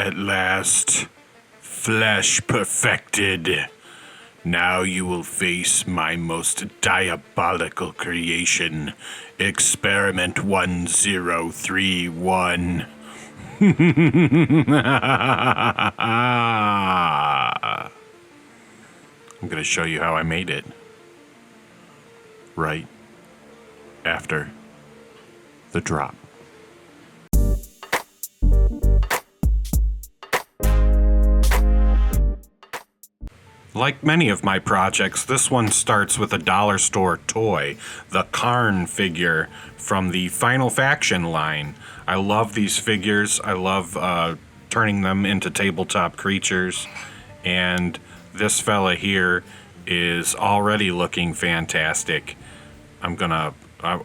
At last, flesh perfected. Now you will face my most diabolical creation, Experiment 1031. I'm going to show you how I made it. Right after the drop. Like many of my projects, this one starts with a dollar store toy, the Karn figure from the Final Faction line. I love these figures. I love turning them into tabletop creatures. And this fella here is already looking fantastic. I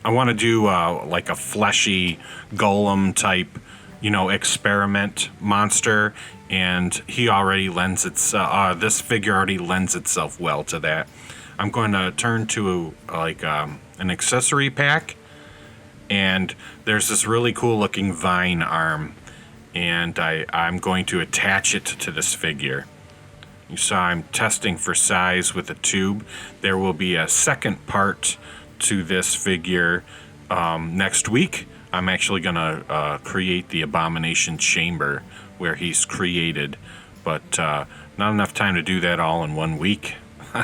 want to do like a fleshy golem type, experiment monster. And he already this figure already lends itself well to that. I'm going to turn to an accessory pack, and there's this really cool looking vine arm, and I'm going to attach it to this figure. You saw I'm testing for size with a tube. There will be a second part to this figure next week. I'm actually going to create the Abomination Chamber where he's created, but not enough time to do that all in 1 week.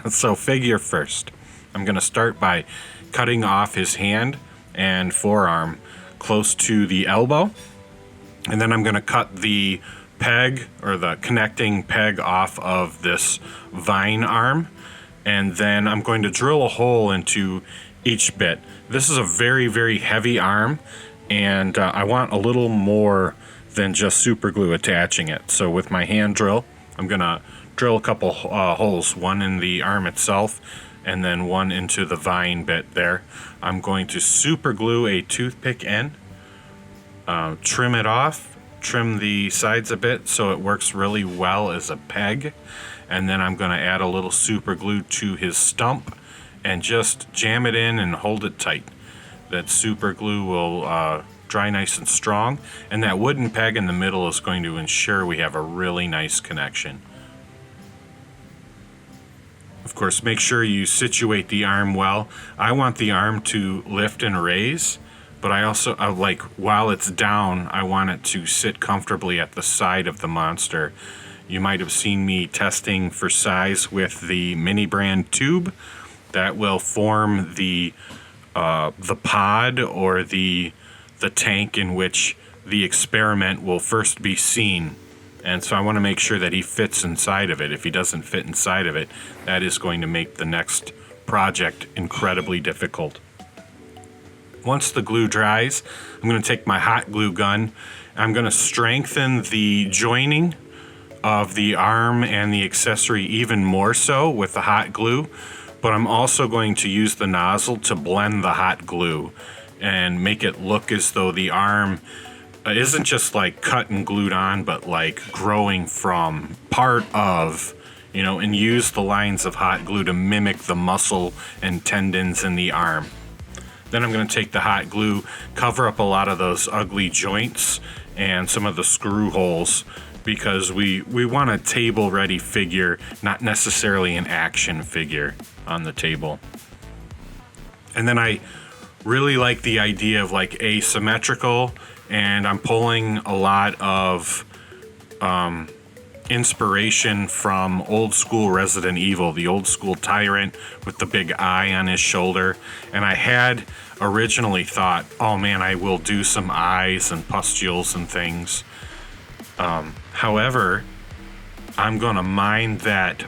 So figure first. I'm going to start by cutting off his hand and forearm close to the elbow, and then I'm going to cut the peg or the connecting peg off of this vine arm, and then I'm going to drill a hole into each bit. This is a very, very heavy arm, and I want a little more than just super glue attaching it. So with my hand drill, I'm gonna drill a couple holes, one in the arm itself and then one into the vine bit there. I'm going to super glue a toothpick end, trim it off, trim the sides a bit so it works really well as a peg, and then I'm gonna add a little super glue to his stump and just jam it in and hold it tight. That super glue will dry nice and strong, and that wooden peg in the middle is going to ensure we have a really nice connection. Of course, make sure you situate the arm well. I want the arm to lift and raise, but I also while it's down, I want it to sit comfortably at the side of the monster. You might have seen me testing for size with the mini brand tube. That will form the pod or the tank in which the experiment will first be seen. And so I want to make sure that he fits inside of it. If he doesn't fit inside of it, that is going to make the next project incredibly difficult. Once the glue dries, I'm going to take my hot glue gun. I'm going to strengthen the joining of the arm and the accessory even more so with the hot glue, but I'm also going to use the nozzle to blend the hot glue and make it look as though the arm isn't just like cut and glued on, but like growing from part of, and use the lines of hot glue to mimic the muscle and tendons in the arm. Then I'm going to take the hot glue, cover up a lot of those ugly joints and some of the screw holes, because we want a table ready figure, not necessarily an action figure on the table. And then I really like the idea of like asymmetrical, and I'm pulling a lot of inspiration from old school Resident Evil, the old school tyrant with the big eye on his shoulder. And I had originally thought, oh man, I will do some eyes and pustules and things. However, I'm gonna mine that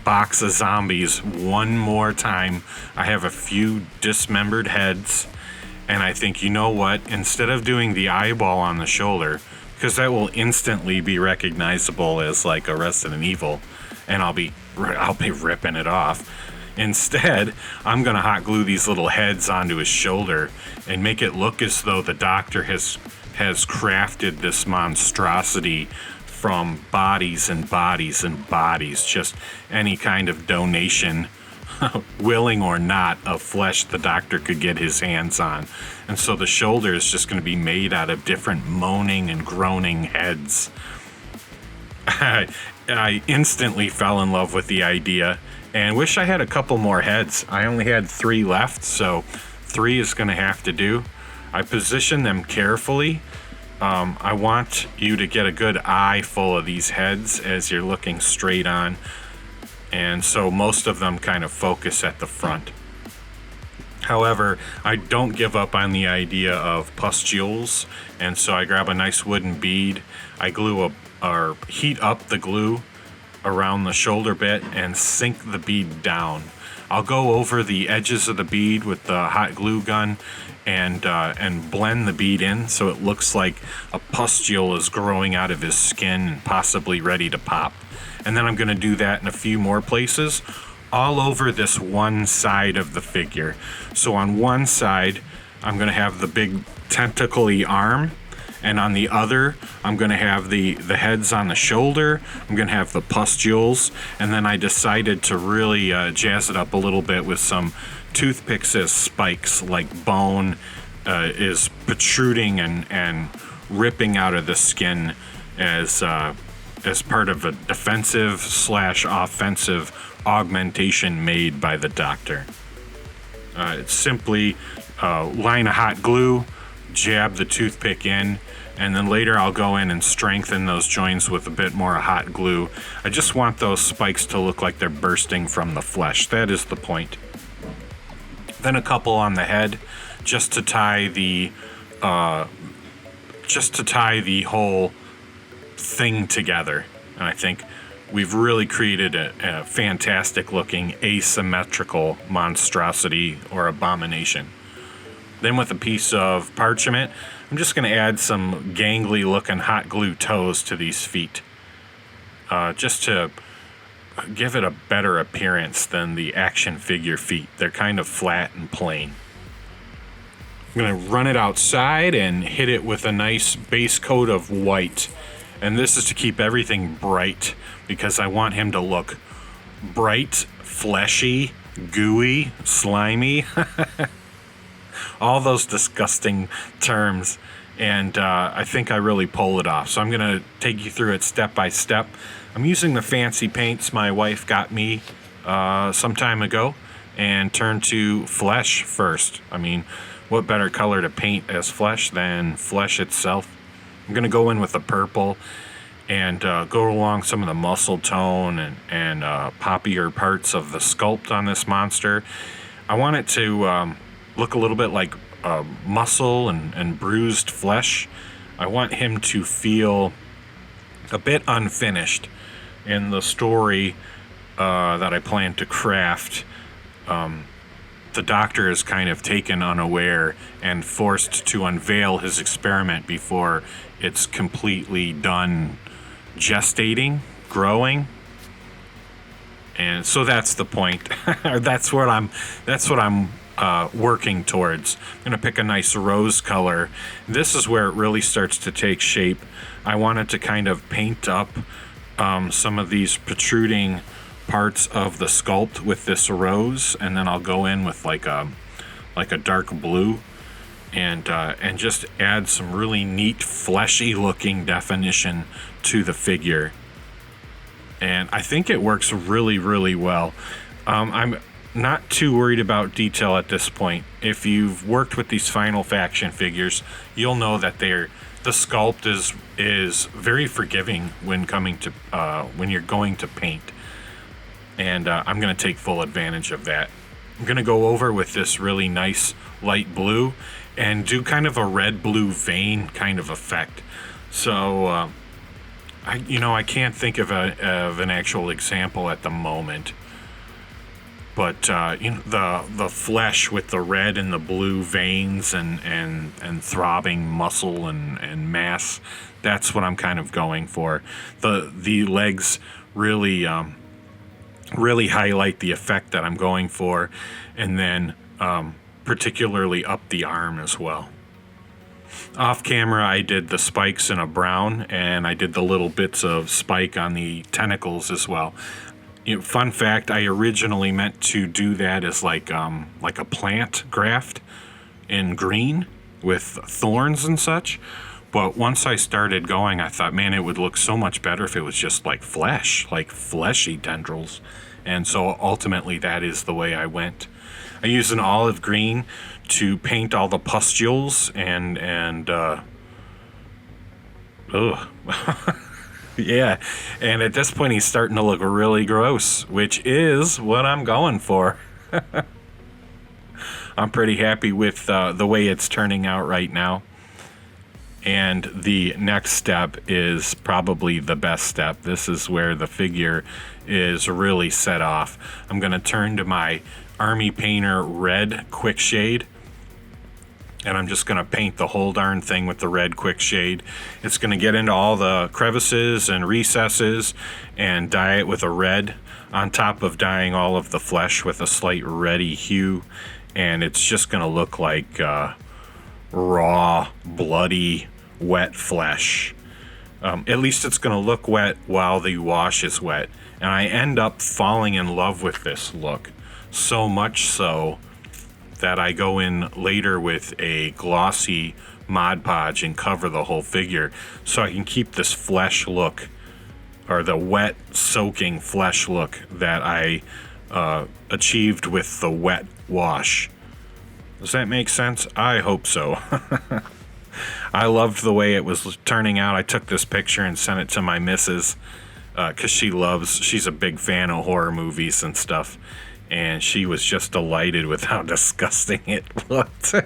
box of zombies one more time. I have a few dismembered heads, and I think, you know what, instead of doing the eyeball on the shoulder, because that will instantly be recognizable as like a Resident Evil, and I'll be ripping it off. Instead, I'm gonna hot glue these little heads onto his shoulder and make it look as though the doctor has crafted this monstrosity from bodies and bodies and bodies, just any kind of donation, willing or not, of flesh the doctor could get his hands on. And so the shoulder is just going to be made out of different moaning and groaning heads. I instantly fell in love with the idea and wish I had a couple more heads. I only had 3 left, so 3 is going to have to do. I position them carefully. I want you to get a good eye full of these heads as you're looking straight on, and so most of them kind of focus at the front. However, I don't give up on the idea of pustules, and so I grab a nice wooden bead. I or heat up the glue around the shoulder bit and sink the bead down. I'll go over the edges of the bead with the hot glue gun and blend the bead in so it looks like a pustule is growing out of his skin and possibly ready to pop. And then I'm going to do that in a few more places all over this one side of the figure. So on one side, I'm going to have the big tentacly arm, and on the other, I'm going to have the heads on the shoulder. I'm going to have the pustules, and then I decided to really jazz it up a little bit with some toothpicks as spikes, like bone is protruding and ripping out of the skin as part of a defensive/offensive augmentation made by the doctor. It's simply line of hot glue, jab the toothpick in, and then later I'll go in and strengthen those joints with a bit more hot glue. I just want those spikes to look like they're bursting from the flesh. That is the point. Then a couple on the head, just to tie the whole thing together. And I think we've really created a fantastic looking asymmetrical monstrosity or abomination. Then with a piece of parchment, I'm just going to add some gangly looking hot glue toes to these feet, just to give it a better appearance than the action figure feet. They're kind of flat and plain. I'm going to run it outside and hit it with a nice base coat of white. And this is to keep everything bright, because I want him to look bright, fleshy, gooey, slimy. All those disgusting terms. And I think I really pull it off. So I'm going to take you through it step by step. I'm using the fancy paints my wife got me some time ago, and turn to flesh first. I mean, what better color to paint as flesh than flesh itself? I'm going to go in with the purple and go along some of the muscle tone and poppier parts of the sculpt on this monster. I want it to look a little bit like muscle and bruised flesh. I want him to feel a bit unfinished in the story that I plan to craft. The doctor is kind of taken unaware and forced to unveil his experiment before it's completely done gestating, growing. And so that's the point. That's what I'm working towards. I'm going to pick a nice rose color. This is where it really starts to take shape. I wanted to kind of paint up some of these protruding parts of the sculpt with this rose, and then I'll go in with like a dark blue and just add some really neat fleshy looking definition to the figure. And I think it works really, really well. I'm not too worried about detail at this point. If you've worked with these Final Faction figures, you'll know that the sculpt is very forgiving when coming to when you're going to paint. And I'm going to take full advantage of that. I'm going to go over with this really nice light blue and do kind of a red-blue vein kind of effect. So, I can't think of an actual example at the moment. But the flesh with the red and the blue veins and throbbing muscle and mass, that's what I'm kind of going for. The legs really highlight the effect that I'm going for, and then particularly up the arm as well. Off camera, I did the spikes in a brown, and I did the little bits of spike on the tentacles as well. Fun fact, I originally meant to do that as like a plant graft in green with thorns and such, But once I started going, I thought, man, it would look so much better if it was just like flesh, like fleshy tendrils. And so ultimately that is the way I went. I used an olive green to paint all the pustules and yeah. And at this point he's starting to look really gross, which is what I'm going for. I'm pretty happy with the way it's turning out right now. And the next step is probably the best step. This is where the figure is really set off. I'm going to turn to my Army Painter red quick shade, and I'm just going to paint the whole darn thing with the red quick shade. It's going to get into all the crevices and recesses and dye it with a red on top of dyeing all of the flesh with a slight reddy hue. And it's just going to look like raw, bloody, wet flesh. At least it's going to look wet while the wash is wet. And I end up falling in love with this look. So much so that I go in later with a glossy Mod Podge and cover the whole figure so I can keep this flesh look, or the wet soaking flesh look that I achieved with the wet wash. Does that make sense? I hope so. I loved the way it was turning out. I took this picture and sent it to my missus because she's a big fan of horror movies and stuff, and she was just delighted with how disgusting it looked.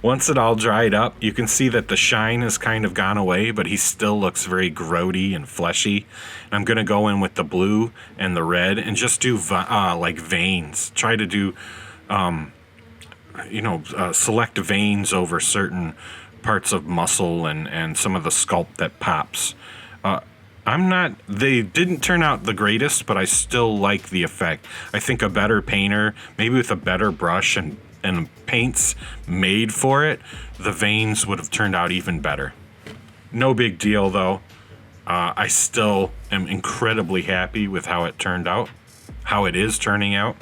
Once it all dried up, you can see that the shine has kind of gone away, but he still looks very grody and fleshy. And I'm going to go in with the blue and the red and just do like veins. Try to do, select veins over certain parts of muscle and some of the sculpt that pops. They didn't turn out the greatest, but I still like the effect. I think a better painter, maybe with a better brush and paints made for it, the veins would have turned out even better. No big deal though. I still am incredibly happy with how it turned out, how it is turning out.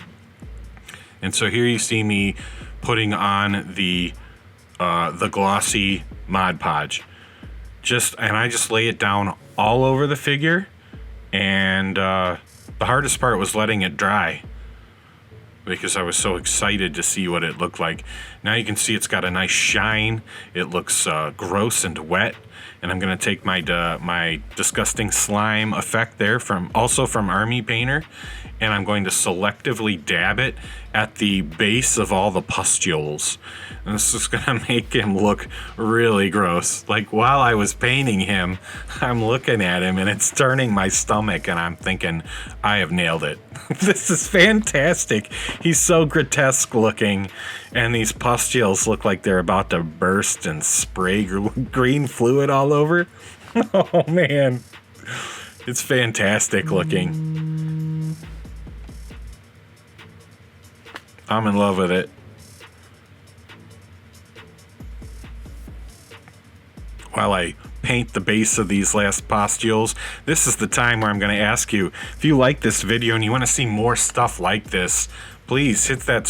And so here you see me putting on the glossy Mod Podge. I just lay it down all over the figure, and the hardest part was letting it dry, because I was so excited to see what it looked like. Now you can see it's got a nice shine. It looks gross and wet. And I'm going to take my disgusting slime effect there from Army Painter, and I'm going to selectively dab it at the base of all the pustules. And this is going to make him look really gross. Like, while I was painting him, I'm looking at him and it's turning my stomach, and I'm thinking, I have nailed it. This is fantastic. He's so grotesque looking, and these pustules look like they're about to burst and spray green fluid all over. Oh man, it's fantastic looking. I'm in love with it. While I paint the base of these last pustules, this is the time where I'm going to ask you, if you like this video and you want to see more stuff like this, please hit that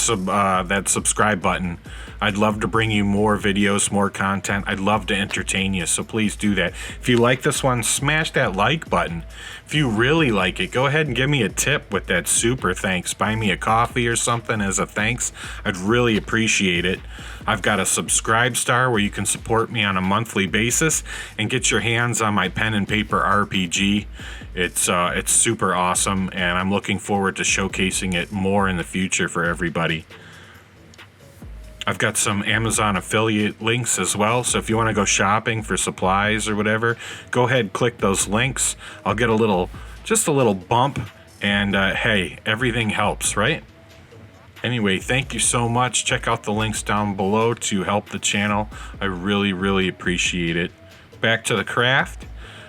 subscribe button. I'd love to bring you more videos, more content. I'd love to entertain you, so please do that. If you like this one, smash that like button. If you really like it, go ahead and give me a tip with that super thanks. Buy me a coffee or something as a thanks. I'd really appreciate it. I've got a subscribe star where you can support me on a monthly basis and get your hands on my pen and paper RPG. It's super awesome, and I'm looking forward to showcasing it more in the future for everybody. I've got some Amazon affiliate links as well, so if you want to go shopping for supplies or whatever, go ahead, click those links. I'll get just a little bump, and hey, everything helps, right? Anyway, thank you so much. Check out the links down below to help the channel. I really, really appreciate it. Back to the craft.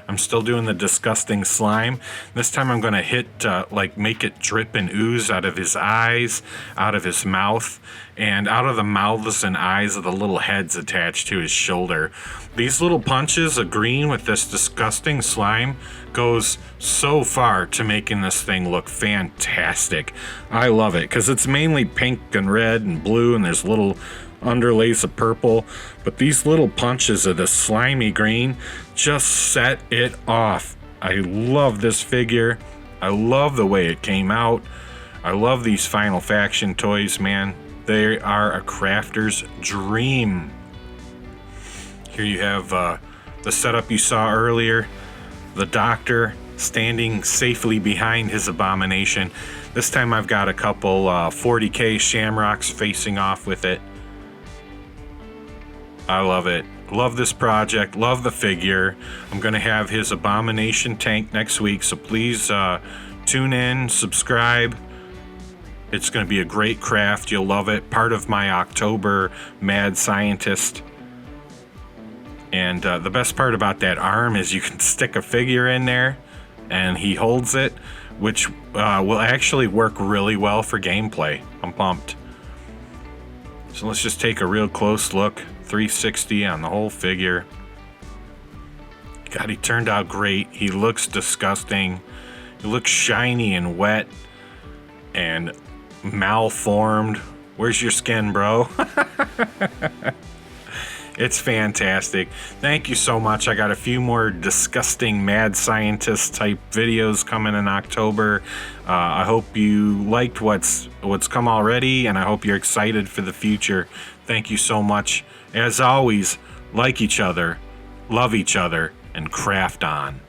I'm still doing the disgusting slime. This time I'm going to make it drip and ooze out of his eyes, out of his mouth, and out of the mouths and eyes of the little heads attached to his shoulder. These little punches of green with this disgusting slime goes so far to making this thing look fantastic. I love it because it's mainly pink and red and blue, and there's little underlays of purple, but these little punches of the slimy green just set it off. I love this figure. I love the way it came out. I love these Final Faction toys, man. They are a crafter's dream. Here you have the setup you saw earlier. The Doctor standing safely behind his abomination. This time I've got a couple 40k shamrocks facing off with it. I love it. Love this project. Love the figure. I'm going to have his abomination tank next week, so please tune in, subscribe. It's going to be a great craft. You'll love it. Part of my October Mad Scientist. And the best part about that arm is you can stick a figure in there and he holds it, which will actually work really well for gameplay. I'm pumped. So let's just take a real close look. 360 on the whole figure. God, he turned out great. He looks disgusting. He looks shiny and wet and malformed. Where's your skin, bro? It's fantastic. Thank you so much. I got a few more disgusting mad scientist type videos coming in October. I hope you liked what's come already, and I hope you're excited for the future. Thank you so much. As always, like each other, love each other, and craft on.